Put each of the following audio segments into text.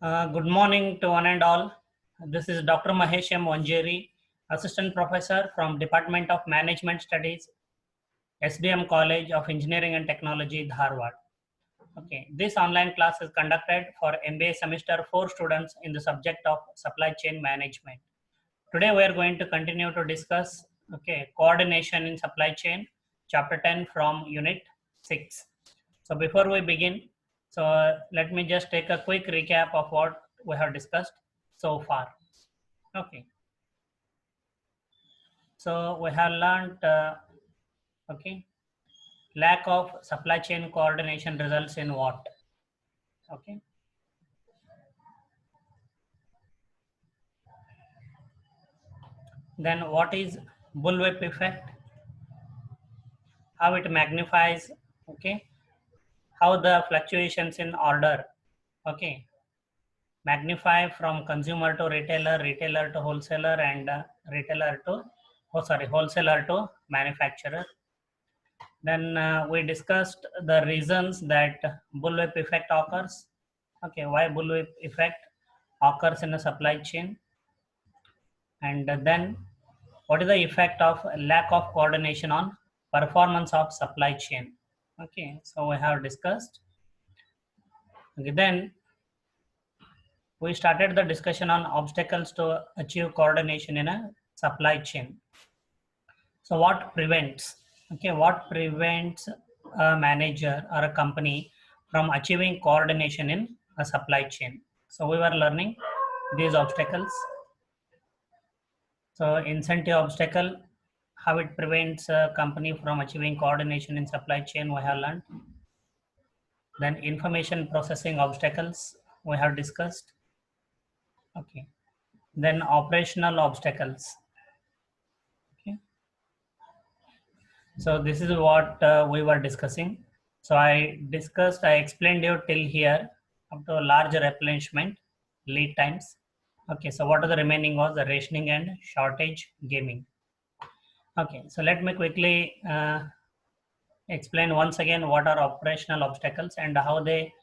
Good morning to one and all. This is Dr. Mahesh M. Wanjeri, Assistant Professor from Department of Management Studies, SBM College of Engineering and Technology, Dharwad. Okay, this online class is conducted for MBA Semester 4 students in the subject of Supply Chain Management. Today we are going to continue to discuss coordination in supply chain, chapter 10 from unit 6. So before we begin, let me just take a quick recap of what we have discussed so far. Okay, so we have learned lack of supply chain coordination results in what? Okay, then what is bullwhip effect? How it magnifies? Okay, how the fluctuations in order, okay, magnify from consumer to retailer, retailer to wholesaler, and wholesaler to manufacturer. Then we discussed the reasons that bullwhip effect occurs. Okay, why bullwhip effect occurs in a supply chain, and then what is the effect of lack of coordination on performance of supply chain. Okay, so we have discussed. Okay, then we started the discussion on obstacles to achieve coordination in a supply chain. So what prevents, what prevents a manager or a company from achieving coordination in a supply chain? So we were learning these obstacles. So incentive obstacle, how it prevents a company from achieving coordination in supply chain, we have learned. Then information processing obstacles, we have discussed. Okay. Then operational obstacles. Okay. So this is what we were discussing. So I explained you till here up to large replenishment, lead times. Okay, so what are the remaining was the rationing and shortage gaming. Okay, so let me quickly explain once again what are operational obstacles and how they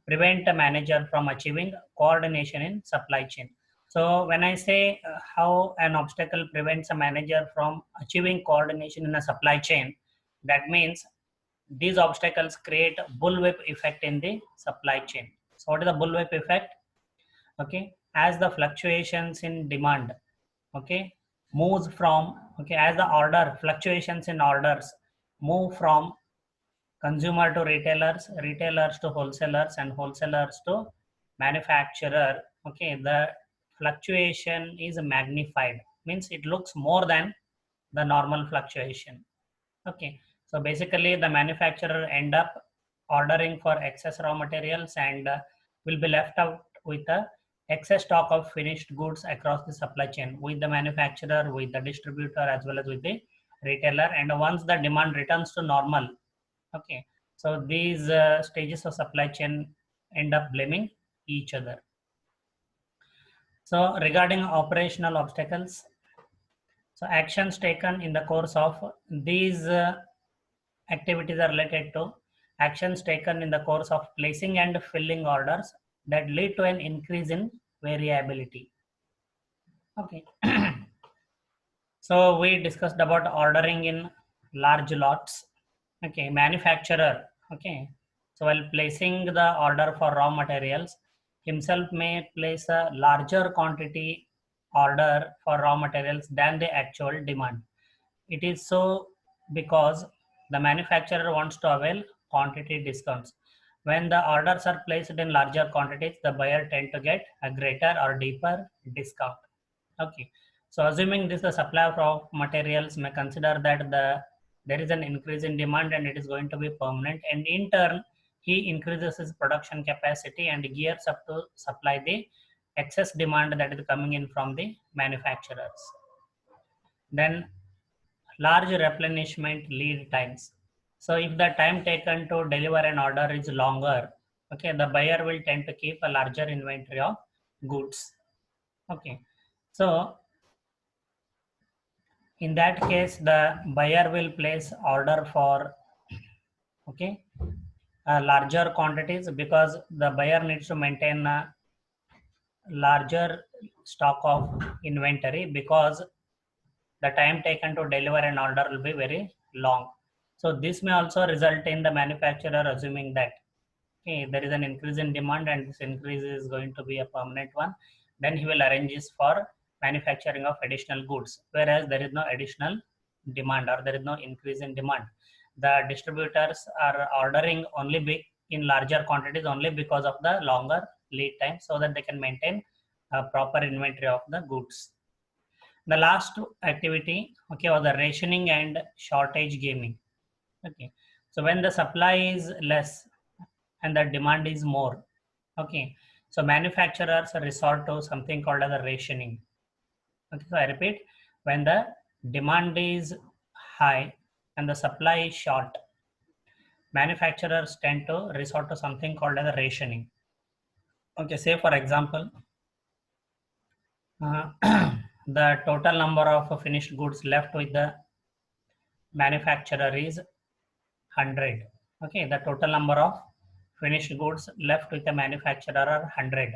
prevent a manager from achieving coordination in supply chain. So when I say how an obstacle prevents a manager from achieving coordination in a supply chain, that means these obstacles create bullwhip effect in the supply chain. So what is the bullwhip effect? Okay, as the fluctuations in demand, okay, moves from, as the order fluctuations in orders move from consumer to retailers, retailers to wholesalers, and wholesalers to manufacturer, okay, the fluctuation is magnified, means it looks more than the normal fluctuation. Okay, so basically the manufacturer end up ordering for excess raw materials and will be left out with a excess stock of finished goods across the supply chain with the manufacturer, with the distributor, as well as with the retailer. And once the demand returns to normal, okay, so these stages of supply chain end up blaming each other. So regarding operational obstacles, so actions taken in the course of these activities are related to actions taken in the course of placing and filling orders that lead to an increase in variability. Okay. So we discussed about ordering in large lots. Okay, manufacturer. Okay, so while placing the order for raw materials, himself may place a larger quantity order for raw materials than the actual demand. It is so because the manufacturer wants to avail quantity discounts. When the orders are placed in larger quantities, the buyer tend to get a greater or deeper discount. Okay, so assuming this the supply of raw materials may consider that there is an increase in demand and it is going to be permanent, and in turn he increases his production capacity and gears up to supply the excess demand that is coming in from the manufacturers. Then large replenishment lead times. So if the time taken to deliver an order is longer, okay, the buyer will tend to keep a larger inventory of goods. Okay, so in that case, the buyer will place order for, okay, larger quantities because the buyer needs to maintain larger stock of inventory because the time taken to deliver an order will be very long. So this may also result in the manufacturer assuming that okay, there is an increase in demand and this increase is going to be a permanent one. Then he will arrange this for manufacturing of additional goods, whereas there is no additional demand or there is no increase in demand. The distributors are ordering only big in larger quantities only because of the longer lead time so that they can maintain a proper inventory of the goods. The last activity, okay, was the rationing and shortage gaming. Okay, so when the supply is less and the demand is more, okay, so manufacturers resort to something called as a rationing. Okay, so I repeat, when the demand is high and the supply is short, manufacturers tend to resort to something called as a rationing. Okay, say for example, the total number of finished goods left with the manufacturer is 100. Okay, the total number of finished goods left with the manufacturer are 100.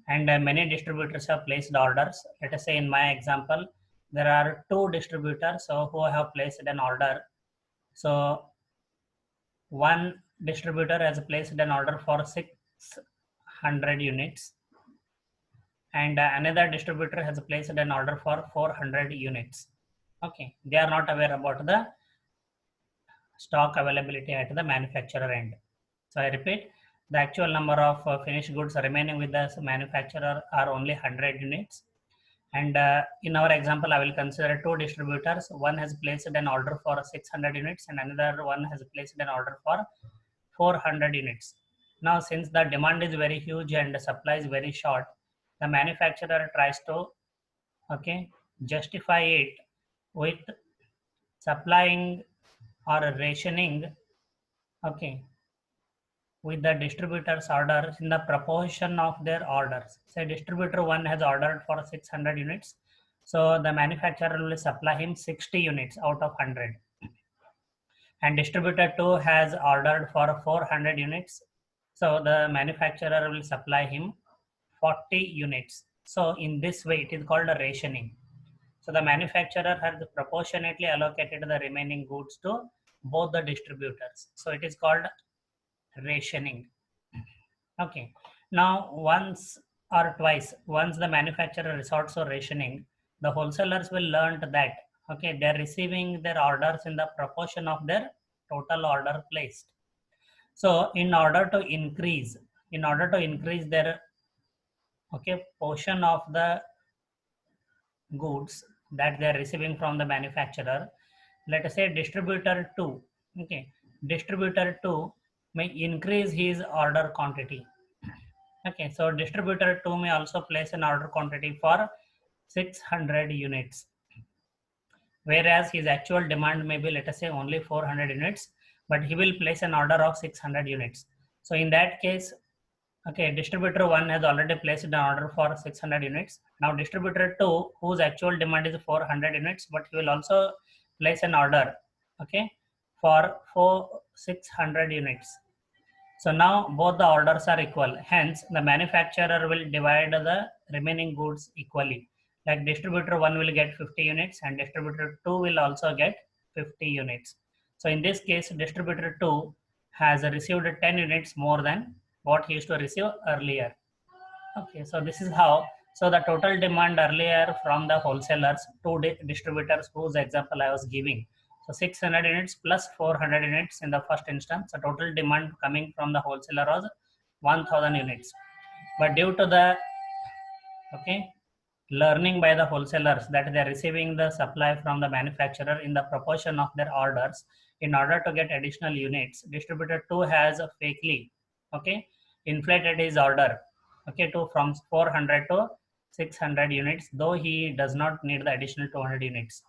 And many distributors have placed orders. Let us say in my example, there are 2 distributors who have placed an order. So one distributor has placed an order for 600 units and another distributor has placed an order for 400 units. Okay, they are not aware about the stock availability at the manufacturer end. So I repeat, the actual number of finished goods remaining with the manufacturer are only 100 units. And in our example, I will consider 2 distributors. One has placed an order for 600 units and another one has placed an order for 400 units. Now, since the demand is very huge and the supply is very short, the manufacturer tries to justify it with supplying or rationing with the distributor's orders in the proportion of their orders. Say distributor 1 has ordered for 600 units. So the manufacturer will supply him 60 units out of 100. And distributor 2 has ordered for 400 units. So the manufacturer will supply him 40 units. So in this way, it is called a rationing. So the manufacturer has proportionately allocated the remaining goods to both the distributors. So it is called rationing. Okay. Now, once or twice, once the manufacturer resorts to rationing, the wholesalers will learn that they're receiving their orders in the proportion of their total order placed. So, in order to increase their portion of the goods that they're receiving from the manufacturer, let us say distributor 2, distributor 2 may increase his order quantity. Okay, so distributor 2 may also place an order quantity for 600 units, whereas his actual demand may be, let us say, only 400 units, but he will place an order of 600 units. So in that case, distributor 1 has already placed an order for 600 units. Now distributor 2, whose actual demand is 400 units, but he will also place an order, for 600 units. So now both the orders are equal. Hence, the manufacturer will divide the remaining goods equally. Like distributor 1 will get 50 units and distributor 2 will also get 50 units. So in this case, distributor 2 has received 10 units more than what he used to receive earlier. Okay, so this is how. So the total demand earlier from the wholesalers, 2 distributors whose example I was giving. So 600 units plus 400 units in the first instance. The total demand coming from the wholesaler was 1000 units. But due to the learning by the wholesalers that they are receiving the supply from the manufacturer in the proportion of their orders, in order to get additional units, distributor 2 has fakely inflated his order to from 400 to 600 units, though he does not need the additional 200 units.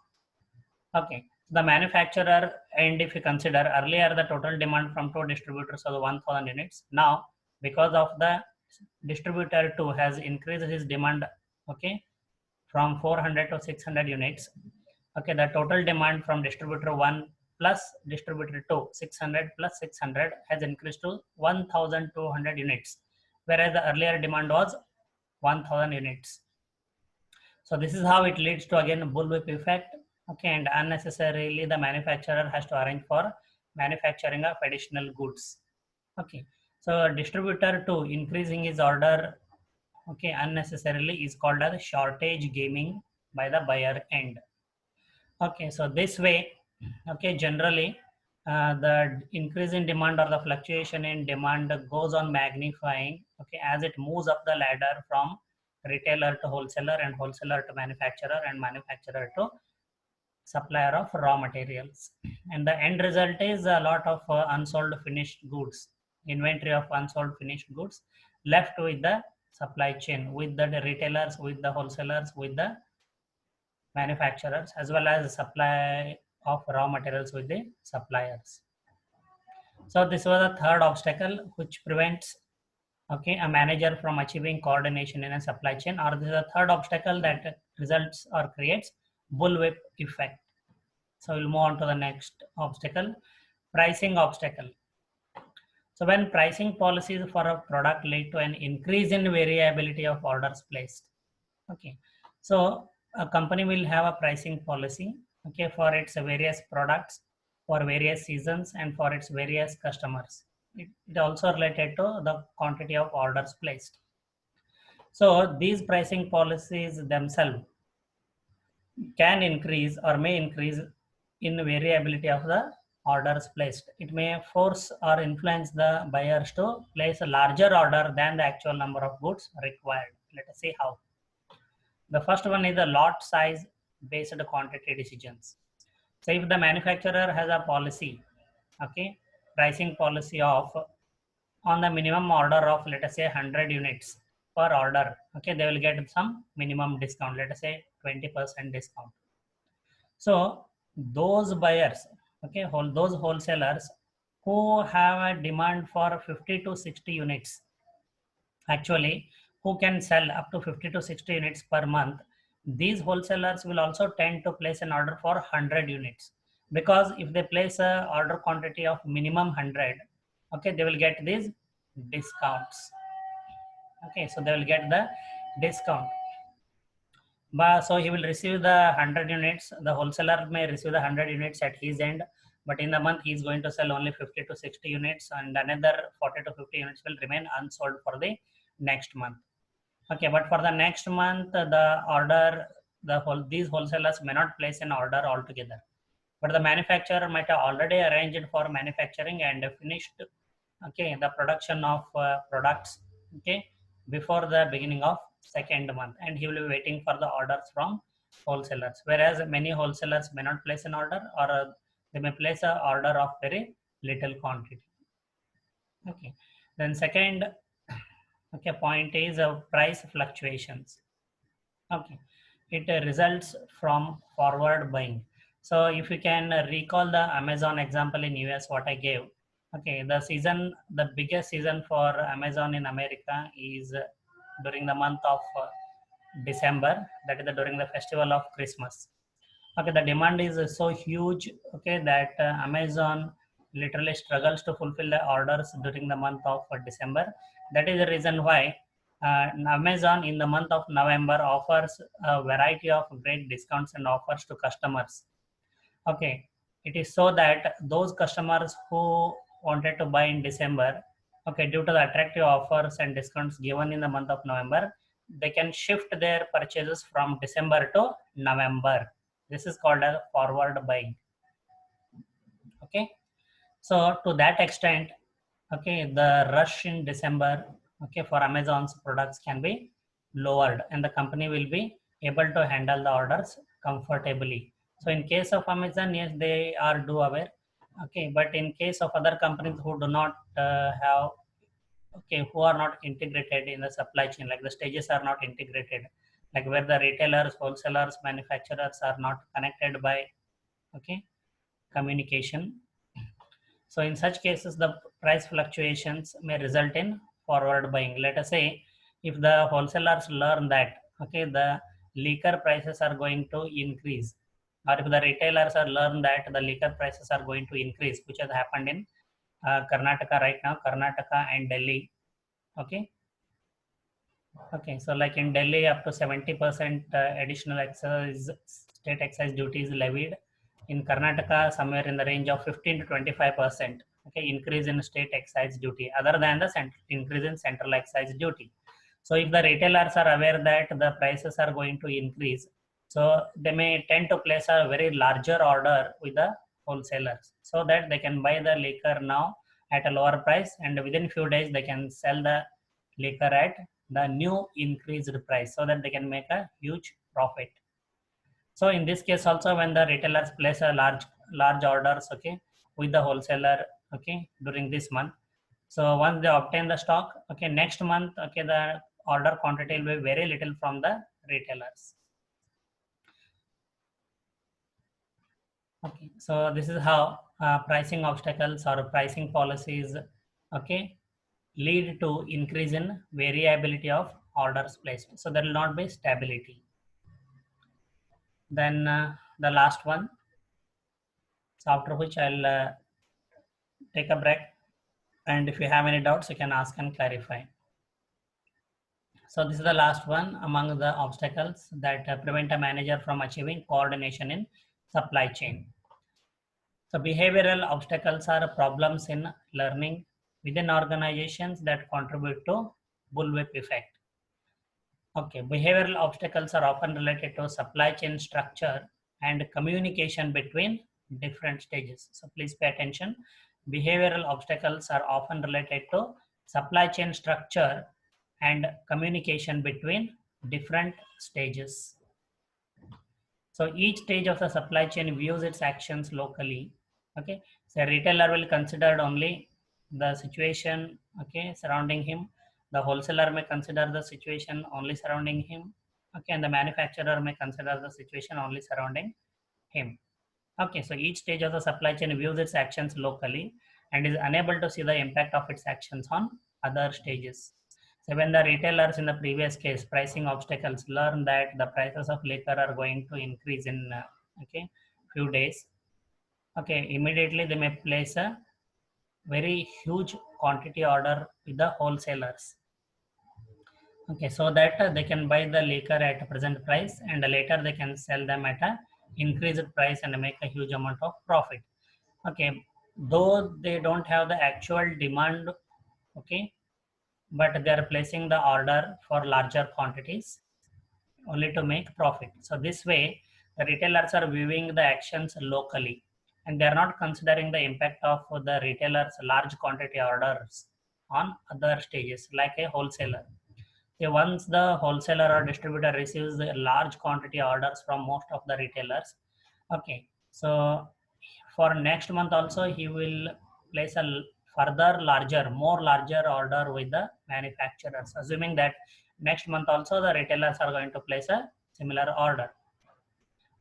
The manufacturer, and if you consider earlier the total demand from 2 distributors was 1000 units, now because of the distributor 2 has increased his demand from 400 to 600 units, the total demand from distributor 1 plus distributor 2, 600 plus 600 has increased to 1200 units, whereas the earlier demand was 1000 units. So this is how it leads to again bullwhip effect. Okay, and unnecessarily the manufacturer has to arrange for manufacturing of additional goods. Okay, so distributor too increasing his order, okay, unnecessarily is called as shortage gaming by the buyer end. Okay, so this way, okay, generally the increase in demand or the fluctuation in demand goes on magnifying, okay, as it moves up the ladder from retailer to wholesaler and wholesaler to manufacturer and manufacturer to supplier of raw materials. And the end result is a lot of unsold finished goods, inventory of unsold finished goods left with the supply chain, with the retailers, with the wholesalers, with the manufacturers, as well as supply of raw materials with the suppliers. So this was the third obstacle which prevents, okay, a manager from achieving coordination in a supply chain, or this is the third obstacle that results or creates bullwhip effect. So we'll move on to the next obstacle, pricing obstacle. So when pricing policies for a product lead to an increase in variability of orders placed. Okay, so a company will have a pricing policy, okay, for its various products, for various seasons, and for its various customers. It also related to the quantity of orders placed. So these pricing policies themselves can increase or may increase in variability of the orders placed. It may force or influence the buyers to place a larger order than the actual number of goods required. Let us see how. The first one is the lot size based quantity decisions. So if the manufacturer has a policy, okay, pricing policy of on the minimum order of, let us say, 100 units per order, okay, they will get some minimum discount, let us say 20% discount. So those buyers, okay, those wholesalers who have a demand for 50 to 60 units, actually, who can sell up to 50 to 60 units per month, these wholesalers will also tend to place an order for 100 units, because if they place a order quantity of minimum 100, okay, they will get these discounts. Okay, so they will get the discount. But so he will receive the 100 units. The wholesaler may receive the 100 units at his end, but in the month he is going to sell only 50 to 60 units, and another 40 to 50 units will remain unsold for the next month. Okay, but for the next month, the order, these wholesalers may not place an order altogether, but the manufacturer might have already arranged for manufacturing and finished, okay, the production of products, okay, before the beginning of second month, and he will be waiting for the orders from wholesalers, whereas many wholesalers may not place an order, or they may place an order of very little quantity. Okay, then second, okay, point is price fluctuations. Okay, it results from forward buying. So if you can recall the Amazon example in US, what I gave. Okay, the biggest season for Amazon in America is during the month of December. That is during the festival of Christmas. Okay, the demand is so huge, okay, that Amazon literally struggles to fulfill the orders during the month of December. That is the reason why Amazon in the month of November offers a variety of great discounts and offers to customers. Okay, it is so that those customers who wanted to buy in December, okay, due to the attractive offers and discounts given in the month of November, they can shift their purchases from December to November. This is called as forward buying. Okay, so to that extent, okay, the rush in December, okay, for Amazon's products can be lowered, and the company will be able to handle the orders comfortably. So in case of Amazon, yes, they are do aware, okay, but in case of other companies who do not have, okay, who are not integrated in the supply chain, like the stages are not integrated, like where the retailers, wholesalers, manufacturers are not connected by, okay, communication. So in such cases, the price fluctuations may result in forward buying. Let us say if the wholesalers learn that, okay, the liquor prices are going to increase, or if the retailers are learn that the liquor prices are going to increase, which has happened in Karnataka right now, Karnataka and Delhi. Okay, Okay, so like in Delhi, up to 70% additional excise, state excise duty is levied. In Karnataka, somewhere in the range of 15 to 25%. Okay, increase in state excise duty, other than the increase in central excise duty. So if the retailers are aware that the prices are going to increase, so they may tend to place a very larger order with the wholesalers, so that they can buy the liquor now at a lower price, and within few days they can sell the liquor at the new increased price, so that they can make a huge profit. So in this case also, when the retailers place a large orders, okay, with the wholesaler, okay, during this month, so once they obtain the stock, okay, next month, okay, the order quantity will be very little from the retailers. Okay, so this is how pricing obstacles or pricing policies, okay, lead to increase in variability of orders placed. So there will not be stability. Then the last one. So after which I'll take a break. And if you have any doubts, you can ask and clarify. So this is the last one among the obstacles that prevent a manager from achieving coordination in supply chain. So behavioral obstacles are problems in learning within organizations that contribute to bullwhip effect. Okay, behavioral obstacles are often related to supply chain structure and communication between different stages. So please pay attention. Behavioral obstacles are often related to supply chain structure and communication between different stages. So each stage of the supply chain views its actions locally. Okay, so a retailer will consider only the situation, okay, surrounding him. The wholesaler may consider the situation only surrounding him. Okay, and the manufacturer may consider the situation only surrounding him. Okay, so each stage of the supply chain views its actions locally and is unable to see the impact of its actions on other stages. So when the retailers in the previous case, pricing obstacles, learn that the prices of liquor are going to increase in okay, few days, okay, immediately they may place a very huge quantity order with the wholesalers. Okay, so that they can buy the liquor at a present price, and later they can sell them at a increased price and make a huge amount of profit. Okay, though they don't have the actual demand, okay, but they are placing the order for larger quantities only to make profit. So this way, the retailers are viewing the actions locally, and they are not considering the impact of the retailers' large quantity orders on other stages, like a wholesaler. Okay, once the wholesaler or distributor receives the large quantity orders from most of the retailers, okay, so for next month also he will place a further larger, more larger order with the manufacturers, assuming that next month also the retailers are going to place a similar order.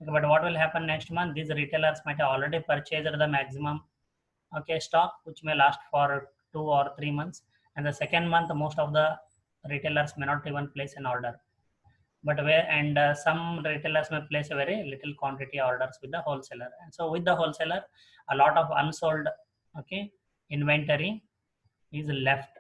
Okay, but what will happen next month? These retailers might have already purchased the maximum, okay, stock, which may last for 2 or 3 months, and the second month most of the retailers may not even place an order, but where and some retailers may place a very little quantity orders with the wholesaler, and so with the wholesaler a lot of unsold, okay, inventory is left.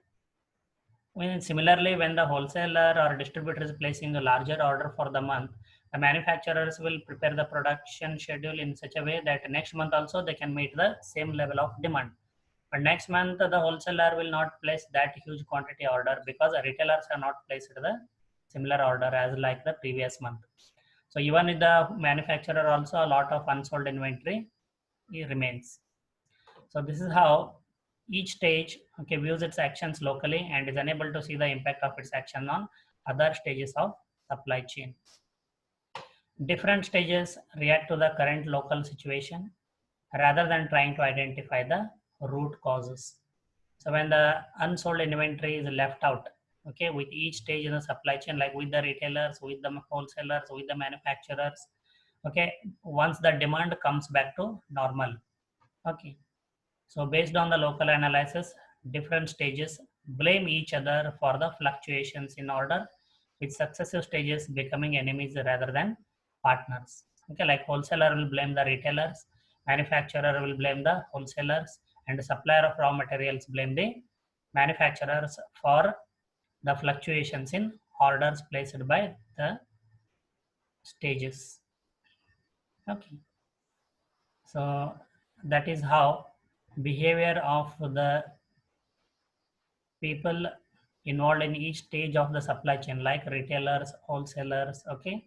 When similarly, when the wholesaler or distributor is placing a larger order for the month, the manufacturers will prepare the production schedule in such a way that next month also they can meet the same level of demand. But next month, the wholesaler will not place that huge quantity order because the retailers have not placed the similar order as like the previous month. So even with the manufacturer also, a lot of unsold inventory remains. So this is how each stage, okay, views its actions locally and is unable to see the impact of its action on other stages of supply chain. Different stages react to the current local situation rather than trying to identify the root causes. So when the unsold inventory is left out, okay, with each stage in the supply chain, like with the retailers, with the wholesalers, with the manufacturers, okay, once the demand comes back to normal, okay, so based on the local analysis, different stages blame each other for the fluctuations in order, with successive stages becoming enemies rather than partners. Okay, like wholesaler will blame the retailers, manufacturer will blame the wholesalers, and the supplier of raw materials blame the manufacturers for the fluctuations in orders placed by the stages. Okay, so that is how behavior of the people involved in each stage of the supply chain, like retailers, wholesalers, okay,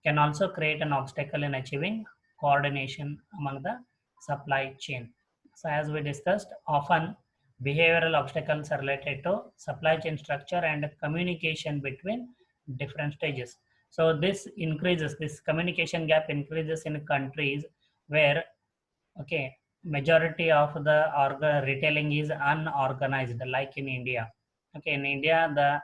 can also create an obstacle in achieving coordination among the supply chain. So as we discussed, often behavioral obstacles are related to supply chain structure and communication between different stages. So this communication gap increases in countries where, okay, majority of the retailing is unorganized, like in India. Okay, in India, the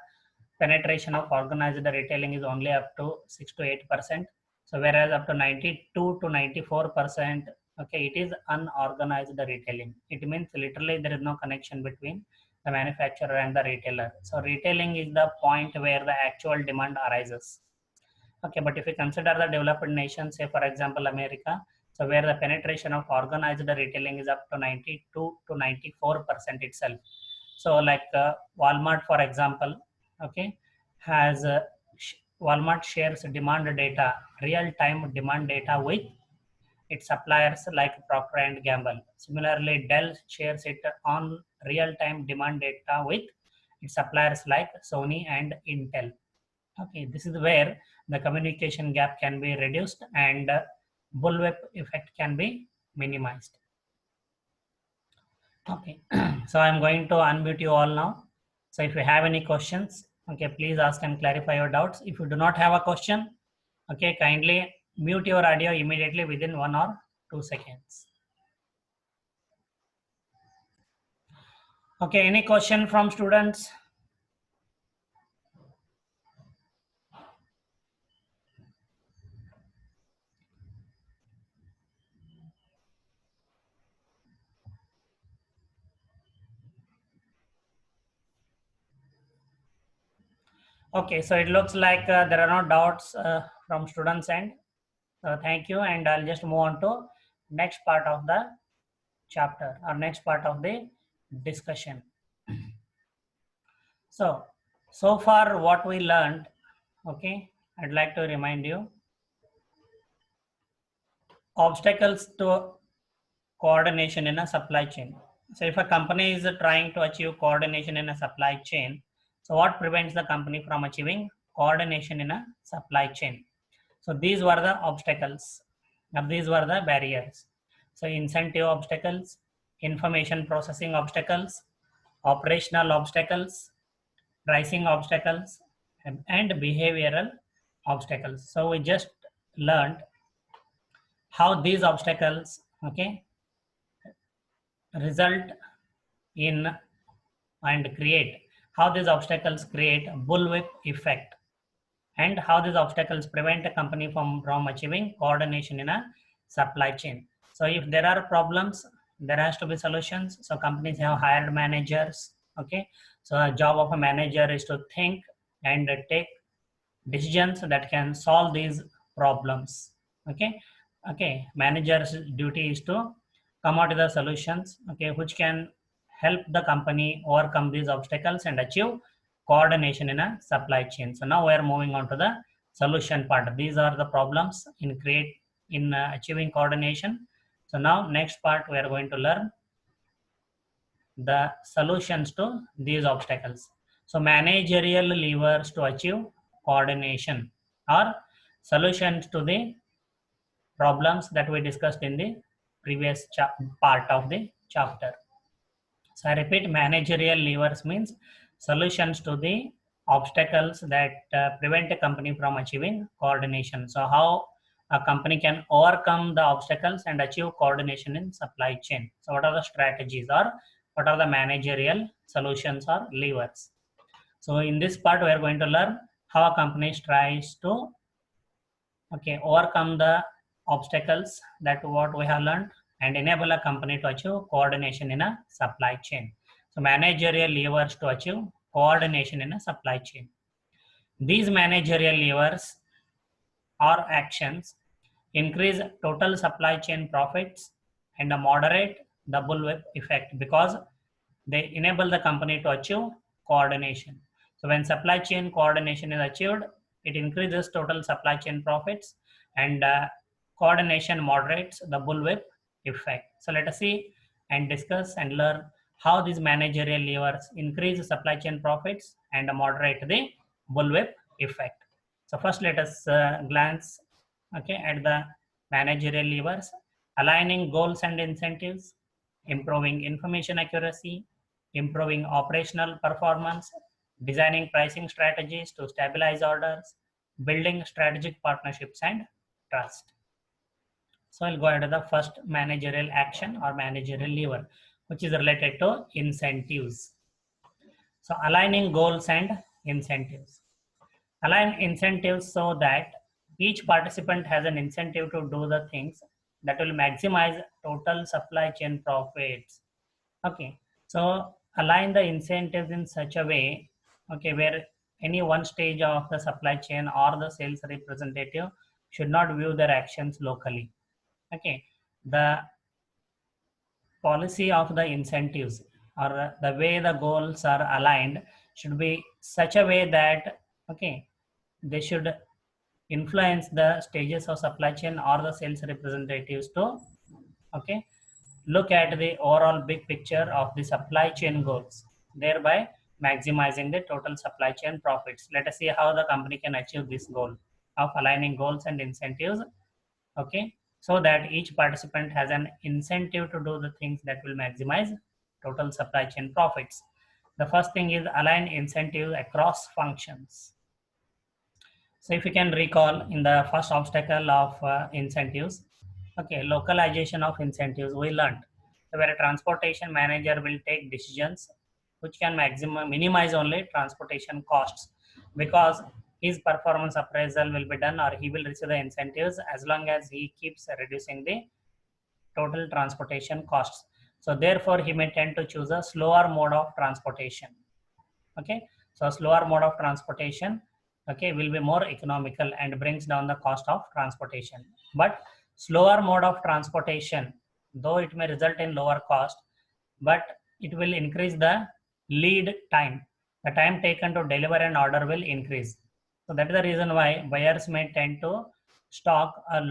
penetration of organized retailing is only up to 6 to 8%. So whereas up to 92 to 94%, okay, it is unorganized retailing. It means literally there is no connection between the manufacturer and the retailer. So retailing is the point where the actual demand arises. Okay, but if you consider the developed nations, say for example America, so where the penetration of organized retailing is up to 92 to 94% itself. So like Walmart, for example, okay, has Walmart shares demand data, real-time demand data with its suppliers like Procter and Gamble. Similarly, Dell shares it on real-time demand data with its suppliers like Sony and Intel. Okay, this is where the communication gap can be reduced and bullwhip effect can be minimized. Okay, so I'm going to unmute you all now. So if you have any questions, okay, please ask and clarify your doubts. If you do not have a question, okay, kindly mute your audio immediately within 1 or 2 seconds. Okay, any question from students? Okay, so it looks like there are no doubts from students end. Thank you, and I'll just move on to next part of the chapter or next part of the discussion. So far what we learned, okay, I'd like to remind you obstacles to coordination in a supply chain. So if a company is trying to achieve coordination in a supply chain, so what prevents the company from achieving coordination in a supply chain? So these were the obstacles, or these were the barriers. So incentive obstacles, information processing obstacles, operational obstacles, pricing obstacles, and behavioral obstacles. So we just learned how these obstacles, okay, result in and create, how these obstacles create a bullwhip effect, and how these obstacles prevent a company from achieving coordination in a supply chain. So if there are problems, there has to be solutions. So companies have hired managers, okay. So a job of a manager is to think and take decisions that can solve these problems, okay. Okay, manager's duty is to come out with the solutions, okay, which can help the company overcome these obstacles and achieve coordination in a supply chain. So now we are moving on to the solution part. These are the problems in achieving coordination. So now next part we are going to learn the solutions to these obstacles. So managerial levers to achieve coordination or solutions to the problems that we discussed in the previous part of the chapter. So I repeat, managerial levers means solutions to the obstacles that prevent a company from achieving coordination. So how a company can overcome the obstacles and achieve coordination in supply chain. So what are the strategies or what are the managerial solutions or levers? So in this part, we are going to learn how a company tries to, okay, overcome the obstacles that what we have learned and enable a company to achieve coordination in a supply chain. So managerial levers to achieve coordination in a supply chain. These managerial levers or actions increase total supply chain profits and moderate the bullwhip effect because they enable the company to achieve coordination. So when supply chain coordination is achieved, it increases total supply chain profits, and coordination moderates the bullwhip effect. So let us see and discuss and learn how these managerial levers increase supply chain profits and moderate the bullwhip effect. So first let us glance at the managerial levers: aligning goals and incentives, improving information accuracy, improving operational performance, designing pricing strategies to stabilize orders, building strategic partnerships and trust. So I'll go ahead to the first managerial action or managerial lever, which is related to incentives. So aligning goals and incentives. Align incentives so that each participant has an incentive to do the things that will maximize total supply chain profits. Okay, so align the incentives in such a way, where any one stage of the supply chain or the sales representative should not view their actions locally. Okay, the policy of the incentives or the way the goals are aligned should be such a way that they should influence the stages of supply chain or the sales representatives to okay look at the overall big picture of the supply chain goals, thereby maximizing the total supply chain profits. Let us see how the company can achieve this goal of aligning goals and incentives, so that each participant has an incentive to do the things that will maximize total supply chain profits. The first thing is align incentives across functions. So if you can recall in the first obstacle of incentives, localization of incentives, we learned. So where a transportation manager will take decisions which can minimize only transportation costs, because his performance appraisal will be done or he will receive the incentives as long as he keeps reducing the total transportation costs. So therefore he may tend to choose a slower mode of transportation. So a slower mode of transportation will be more economical and brings down the cost of transportation. But slower mode of transportation, though it may result in lower cost, but it will increase the lead time. The time taken to deliver an order will increase. So that is the reason why buyers may tend to stock a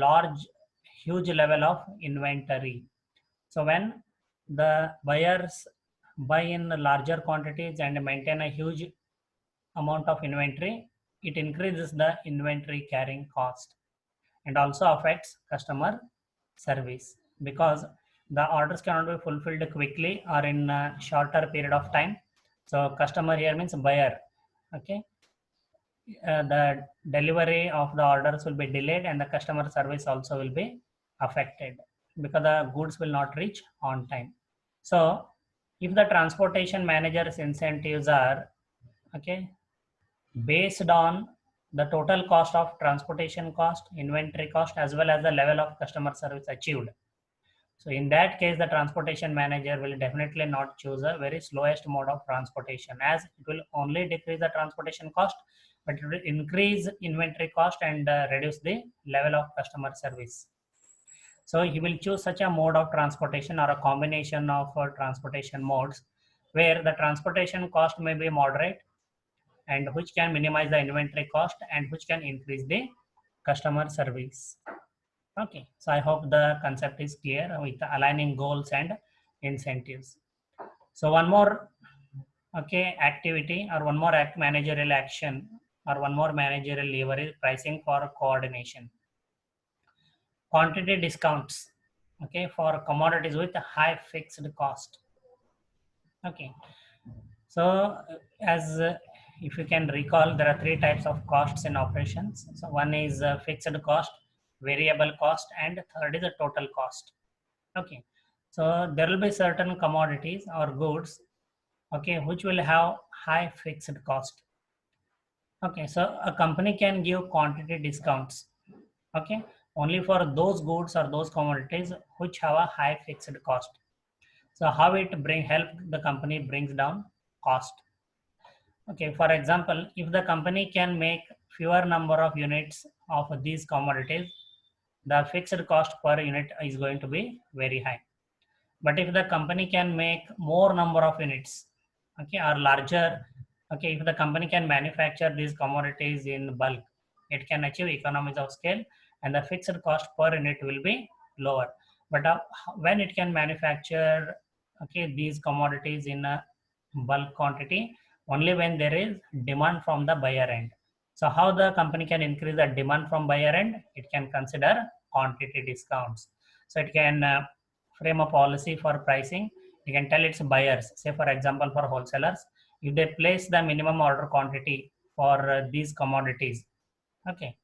huge level of inventory. So when the buyers buy in larger quantities and maintain a huge amount of inventory, it increases the inventory carrying cost and also affects customer service, because the orders cannot be fulfilled quickly or in a shorter period of time. So customer here means buyer. The delivery of the orders will be delayed and the customer service also will be affected because the goods will not reach on time. So if the transportation manager's incentives are based on the total cost of transportation cost, inventory cost, as well as the level of customer service achieved, so in that case the transportation manager will definitely not choose a very slowest mode of transportation, as it will only decrease the transportation cost, but it will increase inventory cost and reduce the level of customer service. So he will choose such a mode of transportation or a combination of transportation modes where the transportation cost may be moderate and which can minimize the inventory cost and which can increase the customer service. So I hope the concept is clear with aligning goals and incentives. So one more activity or one more managerial action or one more managerial lever is pricing for coordination. Quantity discounts for commodities with a high fixed cost. So as if you can recall, there are three types of costs in operations. So one is fixed cost, variable cost, and third is a total cost. So there will be certain commodities or goods which will have high fixed cost. So a company can give quantity discounts only for those goods or those commodities which have a high fixed cost. So how it help the company brings down cost. For example, if the company can make fewer number of units of these commodities, the fixed cost per unit is going to be very high. But if the company can make more number of units or larger Okay, if the company can manufacture these commodities in bulk, it can achieve economies of scale and the fixed cost per unit will be lower. But when it can manufacture, okay, these commodities in a bulk quantity, only when there is demand from the buyer end. So how the company can increase the demand from buyer end? It can consider quantity discounts. So it can frame a policy for pricing. You can tell its buyers, say for example for wholesalers, if they place the minimum order quantity for these commodities, okay,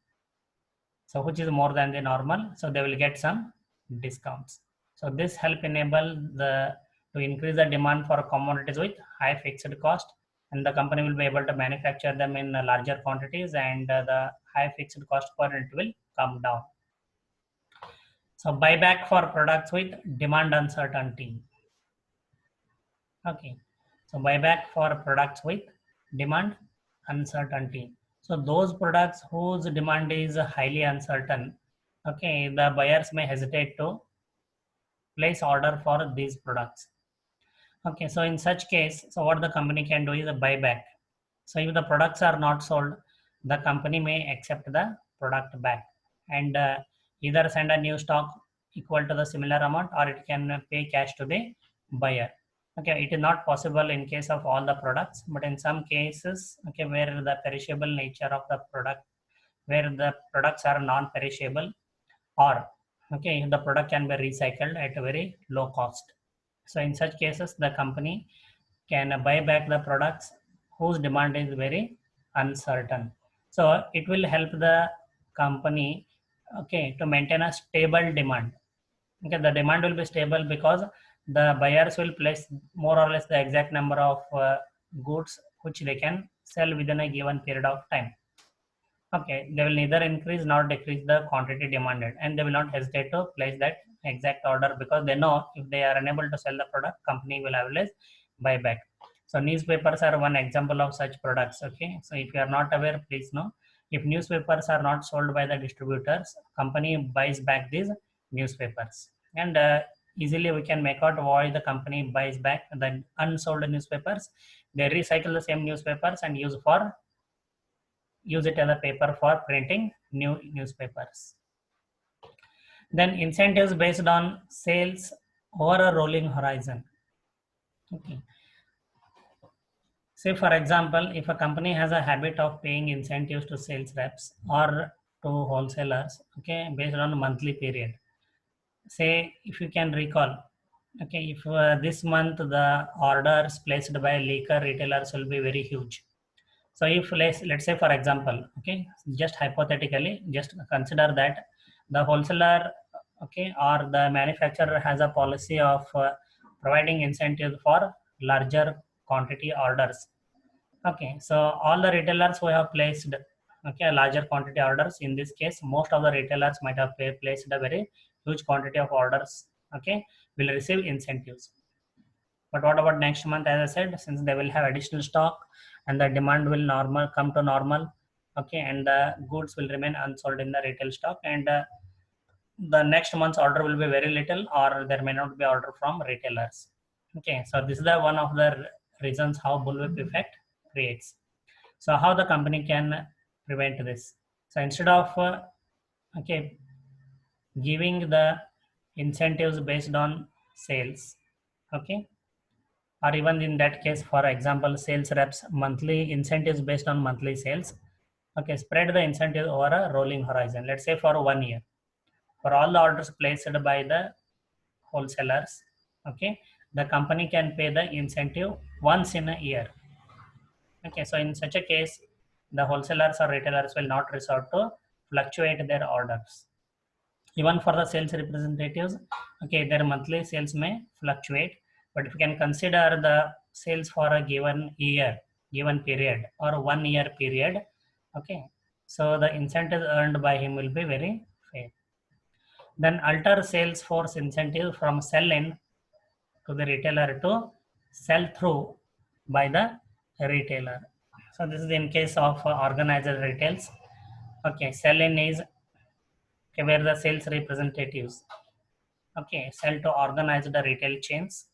so which is more than the normal, so they will get some discounts. So this help enable the to increase the demand for commodities with high fixed cost, and the company will be able to manufacture them in larger quantities, and the high fixed cost per unit will come down. So buyback for products with demand uncertainty. Okay, so buyback for products with demand uncertainty. So those products whose demand is highly uncertain, okay, the buyers may hesitate to place order for these products. Okay, so in such case, so what the company can do is a buyback. So if the products are not sold, the company may accept the product back and either send a new stock equal to the similar amount, or it can pay cash to the buyer. Okay, it is not possible in case of all the products, but in some cases, okay, where the perishable nature of the product, where the products are non-perishable, or okay, the product can be recycled at a very low cost. So in such cases, the company can buy back the products whose demand is very uncertain. So it will help the company, okay, to maintain a stable demand. Okay, the demand will be stable because the buyers will place more or less the exact number of goods which they can sell within a given period of time. Okay, they will neither increase nor decrease the quantity demanded, and they will not hesitate to place that exact order because they know if they are unable to sell the product, company will always buy back. So newspapers are one example of such products. Okay, so if you are not aware, please know, if newspapers are not sold by the distributors, company buys back these newspapers, and easily we can make out why the company buys back the unsold newspapers. They recycle the same newspapers and use it as a paper for printing new newspapers. Then incentives based on sales over a rolling horizon. Okay. Say for example, if a company has a habit of paying incentives to sales reps or to wholesalers, okay, based on a monthly period. Say if you can recall, okay, if this month the orders placed by liquor retailers will be very huge. So if let's say for example, okay, just hypothetically, just consider that the wholesaler, okay, or the manufacturer has a policy of providing incentives for larger quantity orders. Okay, so all the retailers who have placed, okay, larger quantity orders, in this case, most of the retailers might have placed a very huge quantity of orders, okay, will receive incentives. But what about next month? As I said, since they will have additional stock and the demand will normal come to normal, okay, and the goods will remain unsold in the retail stock, and the next month's order will be very little, or there may not be order from retailers. Okay, so this is the one of the reasons how bullwhip effect creates. So how the company can prevent this? So instead of okay, giving the incentives based on sales, okay, or even in that case, for example, sales reps monthly incentives based on monthly sales, okay, spread the incentive over a rolling horizon. Let's say for 1 year, for all the orders placed by the wholesalers, okay, the company can pay the incentive once in a year. Okay, so in such a case, the wholesalers or retailers will not resort to fluctuate their orders. Even for the sales representatives, okay, their monthly sales may fluctuate, but if you can consider the sales for a given year, given period, or 1 year period, okay, so the incentive earned by him will be very fair. Then alter sales force incentive from sell in to the retailer to sell through by the retailer. So this is in case of organized retails. Okay, sell in is, okay, where the sales representatives, okay, sell to organize the retail chains,